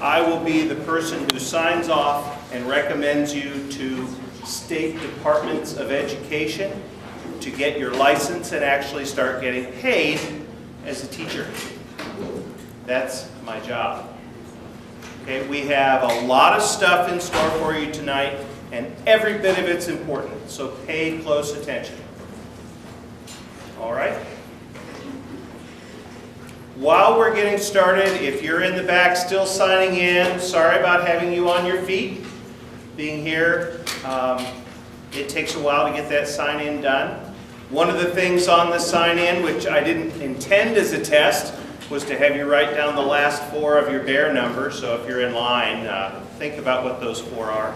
I will be the person who signs off and recommends you to state departments of education to get your license and actually start getting paid as a teacher. That's my job. Okay, we have a lot of stuff in store for you tonight, and every bit of it's important, so pay close attention. All right? While we're getting started, if you're in the back still signing in, sorry about having you on your feet. Being here, it takes a while to get that sign-in done. One of the things on the sign-in, which I didn't intend as a test, was to have you write down the last 4 of your bear number. So if you're in line, think about what those 4 are.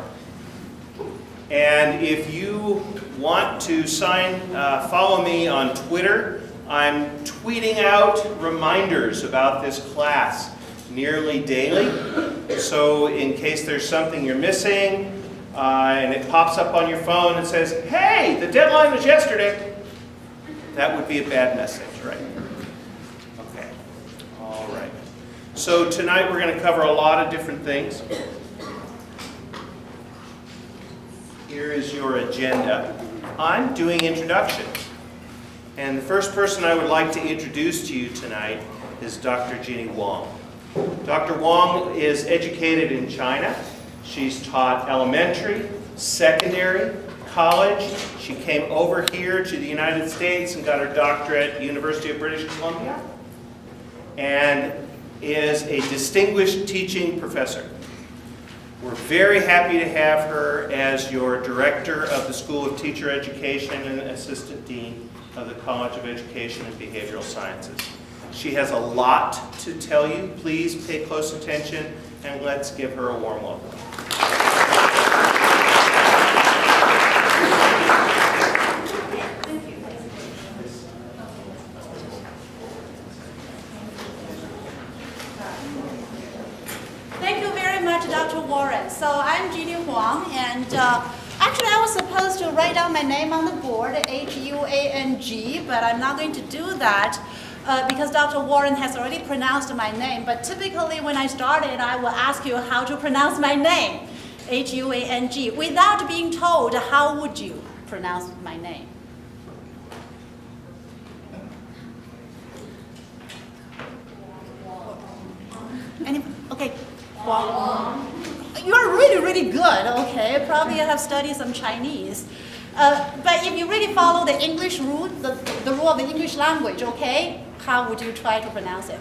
And if you want to follow me on Twitter, I'm tweeting out reminders about this class nearly daily. So in case there's something you're missing, and it pops up on your phone and says, hey, the deadline was yesterday, that would be a bad message, right? Okay. All right. So tonight we're going to cover a lot of different things. Here is your agenda. I'm doing introductions. And the first person I would like to introduce to you tonight is Dr. Ginny Wang. Dr. Wang is educated in China. She's taught elementary, secondary, college. She came over here to the United States and got her doctorate at the University of British Columbia, and is a distinguished teaching professor. We're very happy to have her as your director of the School of Teacher Education and assistant dean of the College of Education and Behavioral Sciences. She has a lot to tell you. Please pay close attention, and let's give her a warm welcome. Thank you very much, Dr. Warren. So I'm Ginny Huang, and actually I was supposed to write down my name on the board, H-U-A-N-G, but I'm not going to do that because Dr. Warren has already pronounced my name. But typically when I started, I will ask you how to pronounce my name, H-U-A-N-G. Without being told, how would you pronounce my name? Anybody? Okay. Huang. You're really, really good, okay? Probably you have studied some Chinese. But if you really follow the English rule, the rule of the English language, okay? How would you try to pronounce it?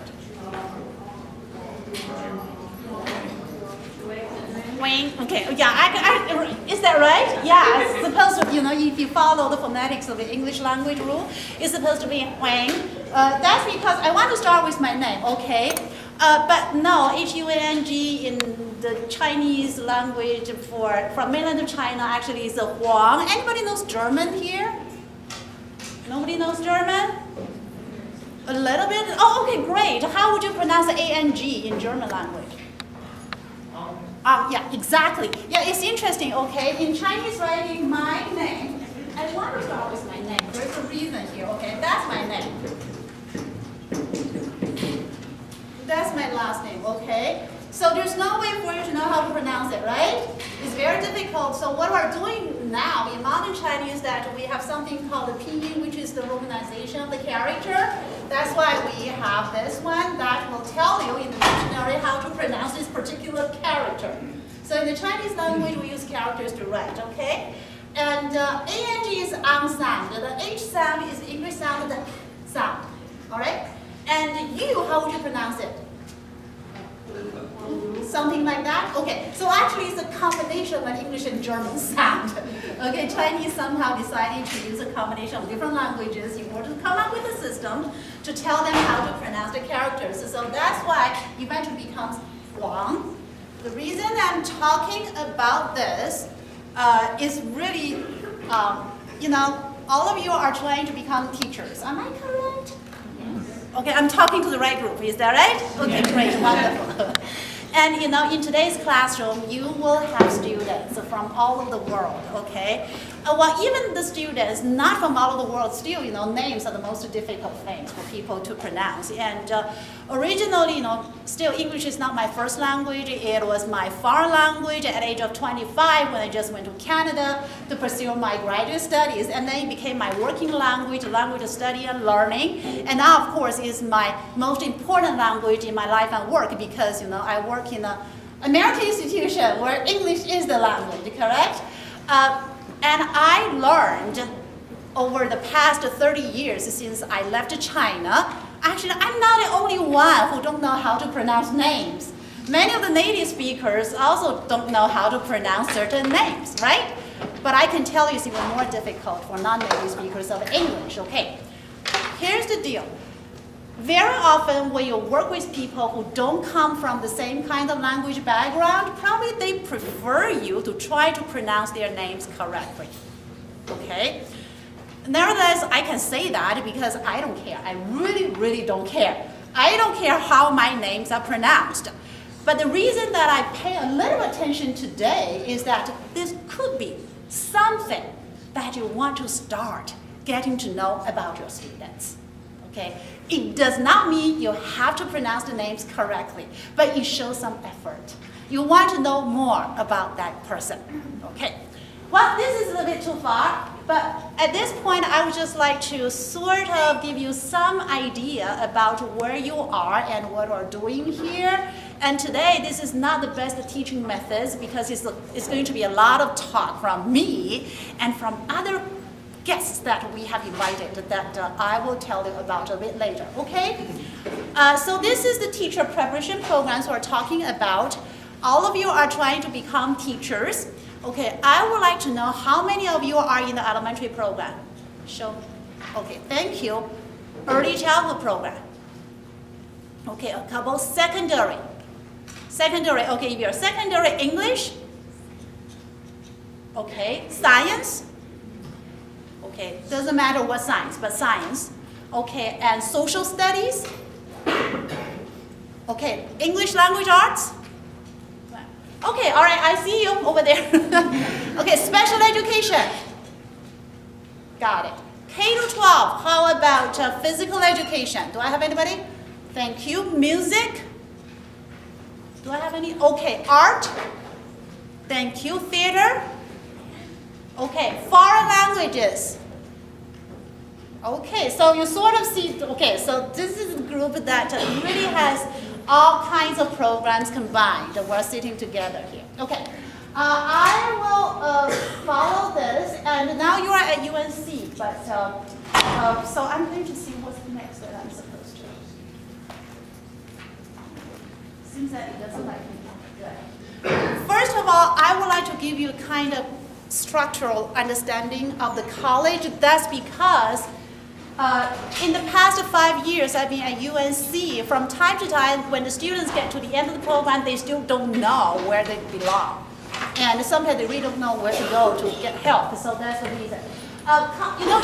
Wang. Okay, yeah, is that right? Yeah, it's supposed to, if you follow the phonetics of the English language rule, it's supposed to be Wang. That's because I want to start with my name, okay? But no, H-U-A-N-G in the Chinese language from mainland China actually is a Huang. Anybody knows German here? Nobody knows German? A little bit? Oh, okay, great. How would you pronounce A-N-G in German language? Yeah, exactly. Yeah, it's interesting, okay? In Chinese writing, my name, I want to start with my name. There's a reason here, okay? That's my name. That's my last name, okay? So there's no way for you to know how to pronounce it, right? It's very difficult. So what we're doing now in modern Chinese is that we have something called the pinyin, which is the romanization of the character. That's why we have this one that will tell you in the dictionary how to pronounce this particular character. So in the Chinese language, we use characters to write, okay? And A-N-G is ang sound. The H sound is the English sound, the sound, all right? And you, how would you pronounce it? Something like that? Okay, so actually it's a combination of an English and German sound. Okay, Chinese somehow decided to use a combination of different languages in order to come up with a system to tell them how to pronounce the characters. So that's why it eventually becomes Huang. The reason I'm talking about this is really, all of you are trying to become teachers. Am I correct? Okay, I'm talking to the right group. Is that right? Okay, great, wonderful. And in today's classroom, you will have students from all over the world, okay? Well, even the students not from all over the world, still, names are the most difficult things for people to pronounce. And originally, still English is not my first language. It was my foreign language at the age of 25 when I just went to Canada to pursue my graduate studies. And then it became my working language of study and learning. And now, of course, is my most important language in my life and work because, I work in an American institution where English is the language, correct? And I learned over the past 30 years since I left China, actually I'm not the only one who don't know how to pronounce names. Many of the native speakers also don't know how to pronounce certain names, right? But I can tell you it's even more difficult for non-native speakers of English, okay? Here's the deal. Very often when you work with people who don't come from the same kind of language background, probably they prefer you to try to pronounce their names correctly, okay? Nevertheless, I can say that because I don't care. I really, really don't care. I don't care how my names are pronounced. But the reason that I pay a little attention today is that this could be something that you want to start getting to know about your students, okay? It does not mean you have to pronounce the names correctly, but it shows some effort. You want to know more about that person, okay? Well, this is a bit too far, but at this point, I would just like to sort of give you some idea about where you are and what you are doing here. And today, this is not the best teaching methods because it's going to be a lot of talk from me and from other guests that we have invited that I will tell you about a bit later, okay? So this is the teacher preparation programs we're talking about. All of you are trying to become teachers. Okay, I would like to know how many of you are in the elementary program? Show. Okay, thank you. Early childhood program. Okay, a couple secondary. Secondary, okay, if you're secondary English. Okay, science. Okay, doesn't matter what science, but science. Okay, and social studies. Okay, English language arts. Okay, all right, I see you over there. Okay, special education. Got it. K to 12, how about physical education? Do I have anybody? Thank you. Music? Do I have any? Okay, art? Thank you. Theater? Okay, foreign languages. Okay, so you sort of see, okay, so this is a group that really has all kinds of programs combined. We're sitting together here. Okay, I will follow this, and now you are at UNC, but so I'm going to see what's next that I'm supposed to. Seems that it doesn't like me. Good. First of all, I would like to give you a kind of structural understanding of the college. That's because in the past 5 years I've been at UNC, from time to time when the students get to the end of the program, they still don't know where they belong. And sometimes they really don't know where to go to get help, so that's the reason.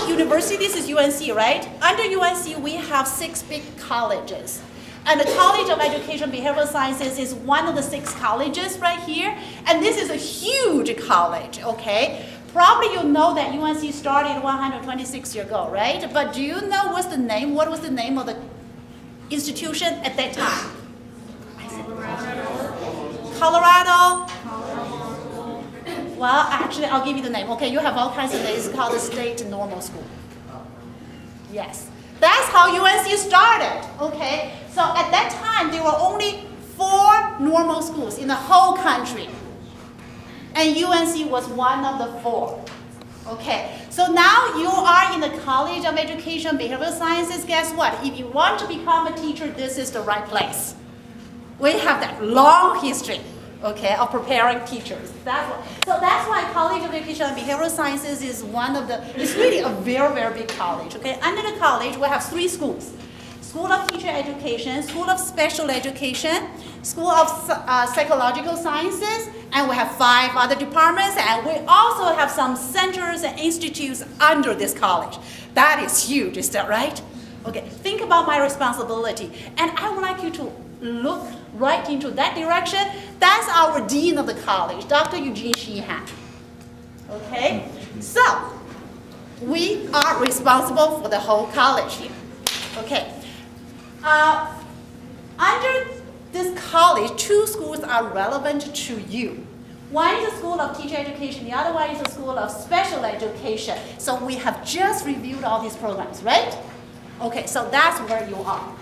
University, this is UNC, right? Under UNC, we have 6 big colleges. And the College of Education Behavioral Sciences is one of the 6 colleges right here. And this is a huge college, okay? Probably you know that UNC started 126 years ago, right? But do you know what was the name of the institution at that time? Colorado? Well, actually, I'll give you the name. Okay, you have all kinds of names. It's called the State Normal School. Yes. That's how UNC started, okay? So at that time, there were only 4 normal schools in the whole country. And UNC was one of the 4. Okay, so now you are in the College of Education Behavioral Sciences. Guess what? If you want to become a teacher, this is the right place. We have that long history, okay, of preparing teachers. So that's why College of Education and Behavioral Sciences is it's really a very, very big college, okay? Under the college, we have 3 schools. School of Teacher Education, School of Special Education, School of Psychological Sciences, and we have 5 other departments, and we also have some centers and institutes under this college. That is huge, is that right? Okay, think about my responsibility. And I would like you to look right into that direction, that's our dean of the college, Dr. Eugene Sheehan. Okay, so we are responsible for the whole college here. Okay, under this college, two schools are relevant to you. One is the School of Teacher Education, the other one is the School of Special Education. So we have just reviewed all these programs, right? Okay, so that's where you are.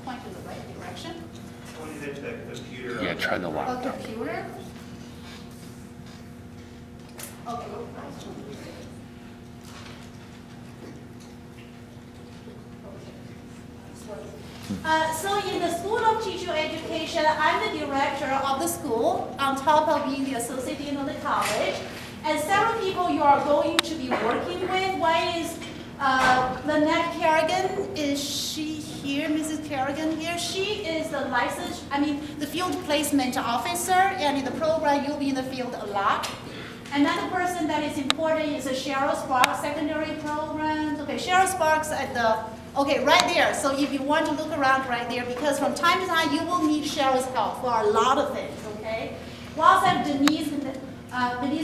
Point in the right direction. Pointed at the computer. Yeah, try the A laptop. computer. Okay. So in the School of Teacher Education, I'm the director of the school, on top of being the associate dean of the college. And several people you are going to be working with. One is Lynette Kerrigan. Is she here, Mrs. Kerrigan here? She is the field placement officer, and in the program you'll be in the field a lot. Another person that is important is Cheryl Sparks, secondary programs. Okay, Cheryl Sparks at the, okay, right there. So if you want to look around right there, because from time to time you will need Cheryl's help for a lot of things, okay? We also have Denise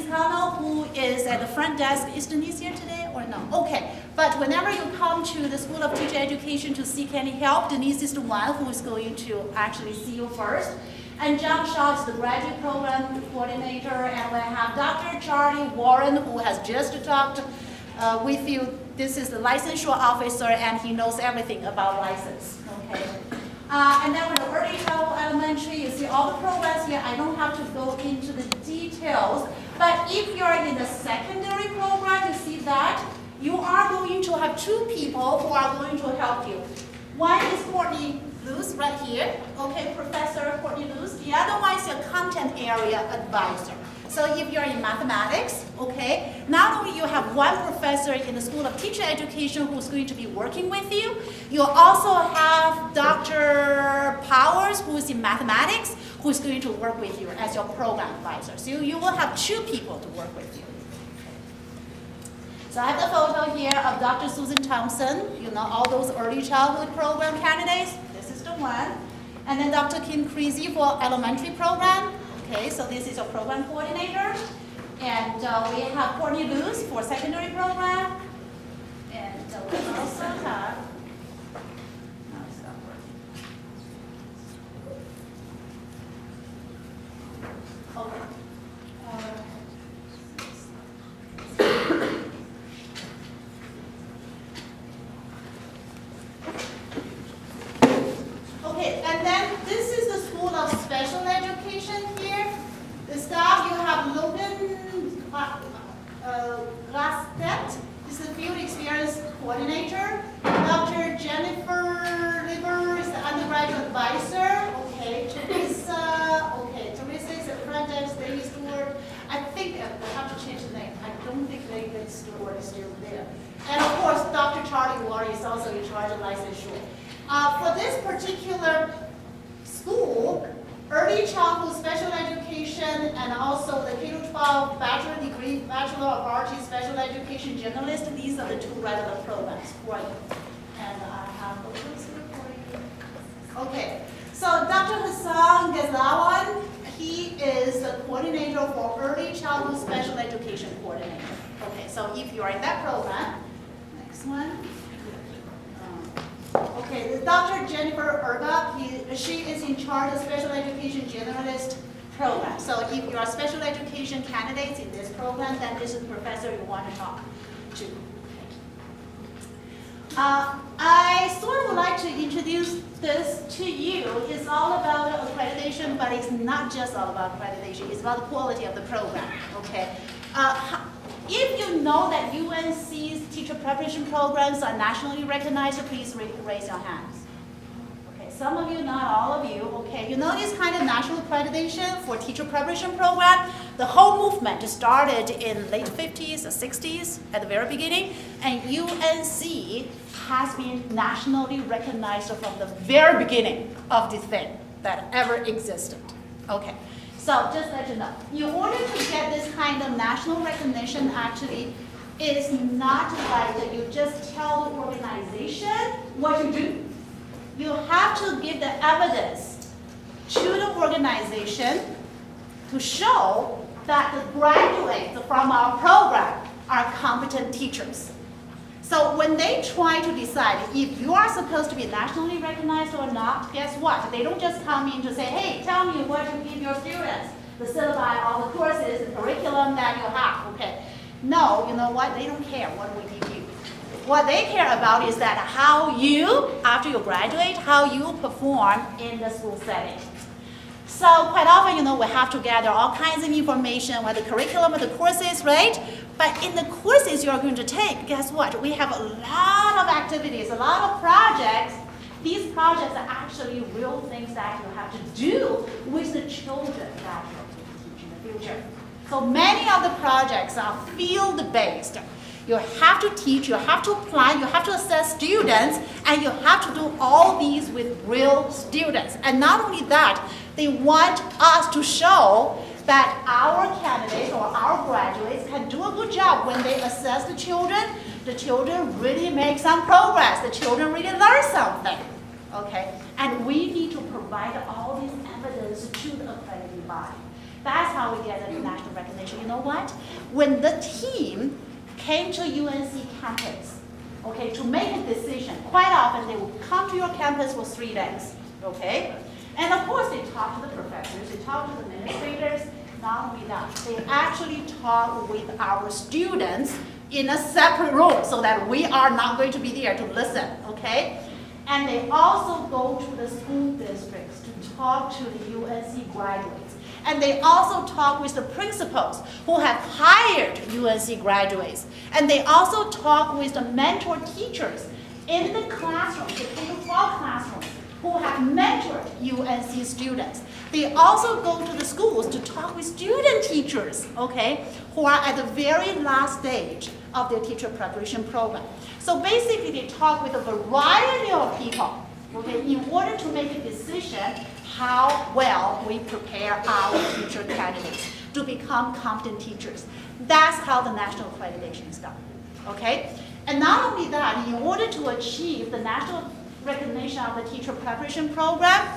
Connell, who is at the front desk. Is Denise here today or no? Okay, but whenever you come to the School of Teacher Education to seek any help, Denise is the one who is going to actually see you first. And John Shaw is the graduate program coordinator, and we have Dr. Charlie Warren, who has just talked with you. This is the licensure officer, and he knows everything about license, okay? And then with the early childhood elementary, you see all the programs here. I don't have to go into the details, but if you're in the secondary program, you see that you are going to have two people who are going to help you. One is Courtney Luce right here, okay, Professor Courtney Luce. The other one is a content area advisor. So if you're in mathematics, okay, not only you have one professor in the School of Teacher Education who's going to be working with you, you also have Dr. Powers, who's in mathematics, who's going to work with you as your program advisor. So you will have two people to work with you. So I have the photo here of Dr. Susan Thompson, you know, all those early childhood program candidates. This is the one. And then Dr. Kim Creasy for elementary program. Okay, so this is a program coordinator. And we have Courtney Luce for secondary program. And we also have, no, it's not working. Okay. Okay, and then this is the School of Special Education here. The staff, you have Logan Glastet, is the field experience coordinator. Dr. Jennifer Lieber is the undergraduate advisor. Okay, Teresa is the front desk lady steward. I think I have to change the name. I don't think lady steward is still there. And of course, Dr. Charlie Warren is also in charge of licensure. For this particular school, early childhood special education and also the K-12 bachelor degree, Bachelor of Arts in Special Education generalist, these are the two relevant programs for you. And I have those here for you. Okay, so Dr. Hassan Gazlawan, he is the coordinator for early childhood special education coordinator. Okay, so if you are in that program, next one. Okay, Dr. Jennifer Erga, she is in charge of special education generalist program. So if you are special education candidates in this program, then this is the professor you want to talk to. I sort of would like to introduce this to you. It's all about accreditation, but it's not just all about accreditation. It's about the quality of the program, okay? If you know that UNC's teacher preparation programs are nationally recognized, please raise your hands. Okay, some of you, not all of you. Okay, you know this kind of national accreditation for teacher preparation program? The whole movement started in late 50s or 60s at the very beginning, and UNC has been nationally recognized from the very beginning of this thing that ever existed. Okay. So just let you know, in order to get this kind of national recognition, actually, it's not like that you just tell the organization what you do. You have to give the evidence to the organization to show that the graduates from our program are competent teachers. So when they try to decide if you are supposed to be nationally recognized or not, guess what? They don't just come in to say, hey, tell me what you give your students, the syllabi, all the courses, the curriculum that you have, okay? No, you know what? They don't care what we give you. What they care about is that how you, after you graduate, how you perform in the school setting. So quite often, you know, we have to gather all kinds of information, what the curriculum, the courses, right? But in the courses you're going to take, guess what? We have a lot of activities, a lot of projects. These projects are actually real things that you have to do with the children that you're going to teach in the future. So many of the projects are field-based. You have to teach, you have to apply, you have to assess students, and you have to do all these with real students. And not only that, they want us to show that our candidates or our graduates can do a good job when they assess the children. The children really make some progress. The children really learn something, okay? And we need to provide all this evidence to the accrediting body. That's how we get the national recognition. You know what? When the team came to UNC campus, okay, to make a decision, quite often they will come to your campus for 3 days, okay? And of course, they talk to the professors, they talk to the administrators. Not only that, they actually talk with our students in a separate room so that we are not going to be there to listen, okay? And they also go to the school districts to talk to the UNC graduates. And they also talk with the principals who have hired UNC graduates. And they also talk with the mentor teachers in the classrooms, the K-12 classrooms, who have mentored UNC students. They also go to the schools to talk with student teachers, okay, who are at the very last stage of their teacher preparation program. So basically, they talk with a variety of people, okay, in order to make a decision how well we prepare our future candidates to become competent teachers. That's how the national accreditation is done, okay? And not only that, in order to achieve the national recognition of the teacher preparation program,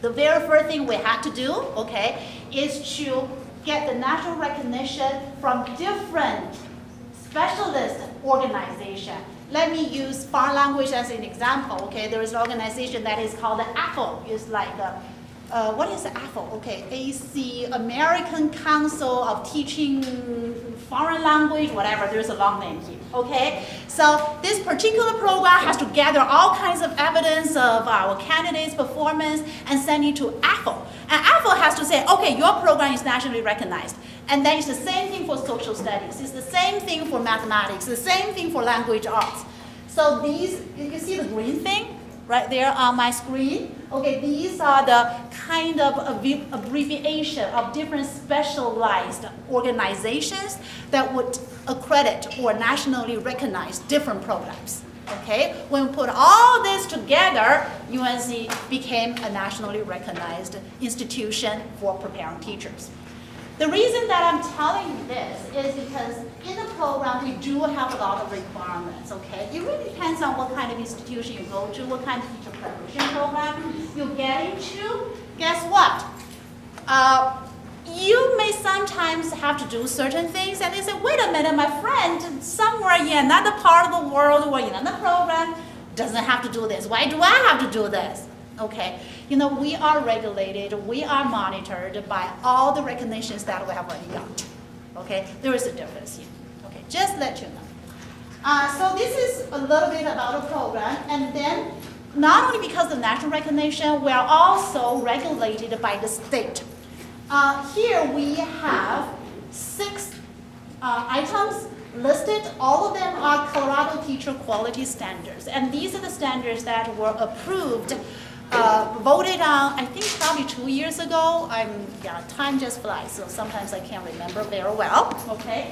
the very first thing we had to do, okay, is to get the national recognition from different specialist organizations. Let me use foreign language as an example, okay? There is an organization that is called the AFL. It's like, what is the AFL? Okay, AC, American Council of Teaching Foreign Language, whatever, there's a long name here, okay? So this particular program has to gather all kinds of evidence of our candidates' performance and send it to AFL. And AFL has to say, okay, your program is nationally recognized. And then it's the same thing for social studies. It's the same thing for mathematics. The same thing for language arts. So these, you see the green thing right there on my screen? Okay, these are the kind of abbreviation of different specialized organizations that would accredit or nationally recognize different programs. Okay, when we put all this together, UNC became a nationally recognized institution for preparing teachers. The reason that I'm telling you this is because in the program, we do have a lot of requirements, okay? It really depends on what kind of institution you go to, what kind of teacher preparation program you get into. Guess what? You may sometimes have to do certain things, and they say, wait a minute, my friend, somewhere in another part of the world or in another program doesn't have to do this. Why do I have to do this? Okay, you know, we are regulated, we are monitored by all the recognitions that we have already got. Okay, there is a difference here. Okay, just let you know. So this is a little bit about the program, and then not only because of national recognition, we are also regulated by the state. Here we have 6 items listed. All of them are Colorado Teacher Quality Standards, and these are the standards that were approved, voted on, I think probably 2 years ago. Time just flies, so sometimes I can't remember very well, okay?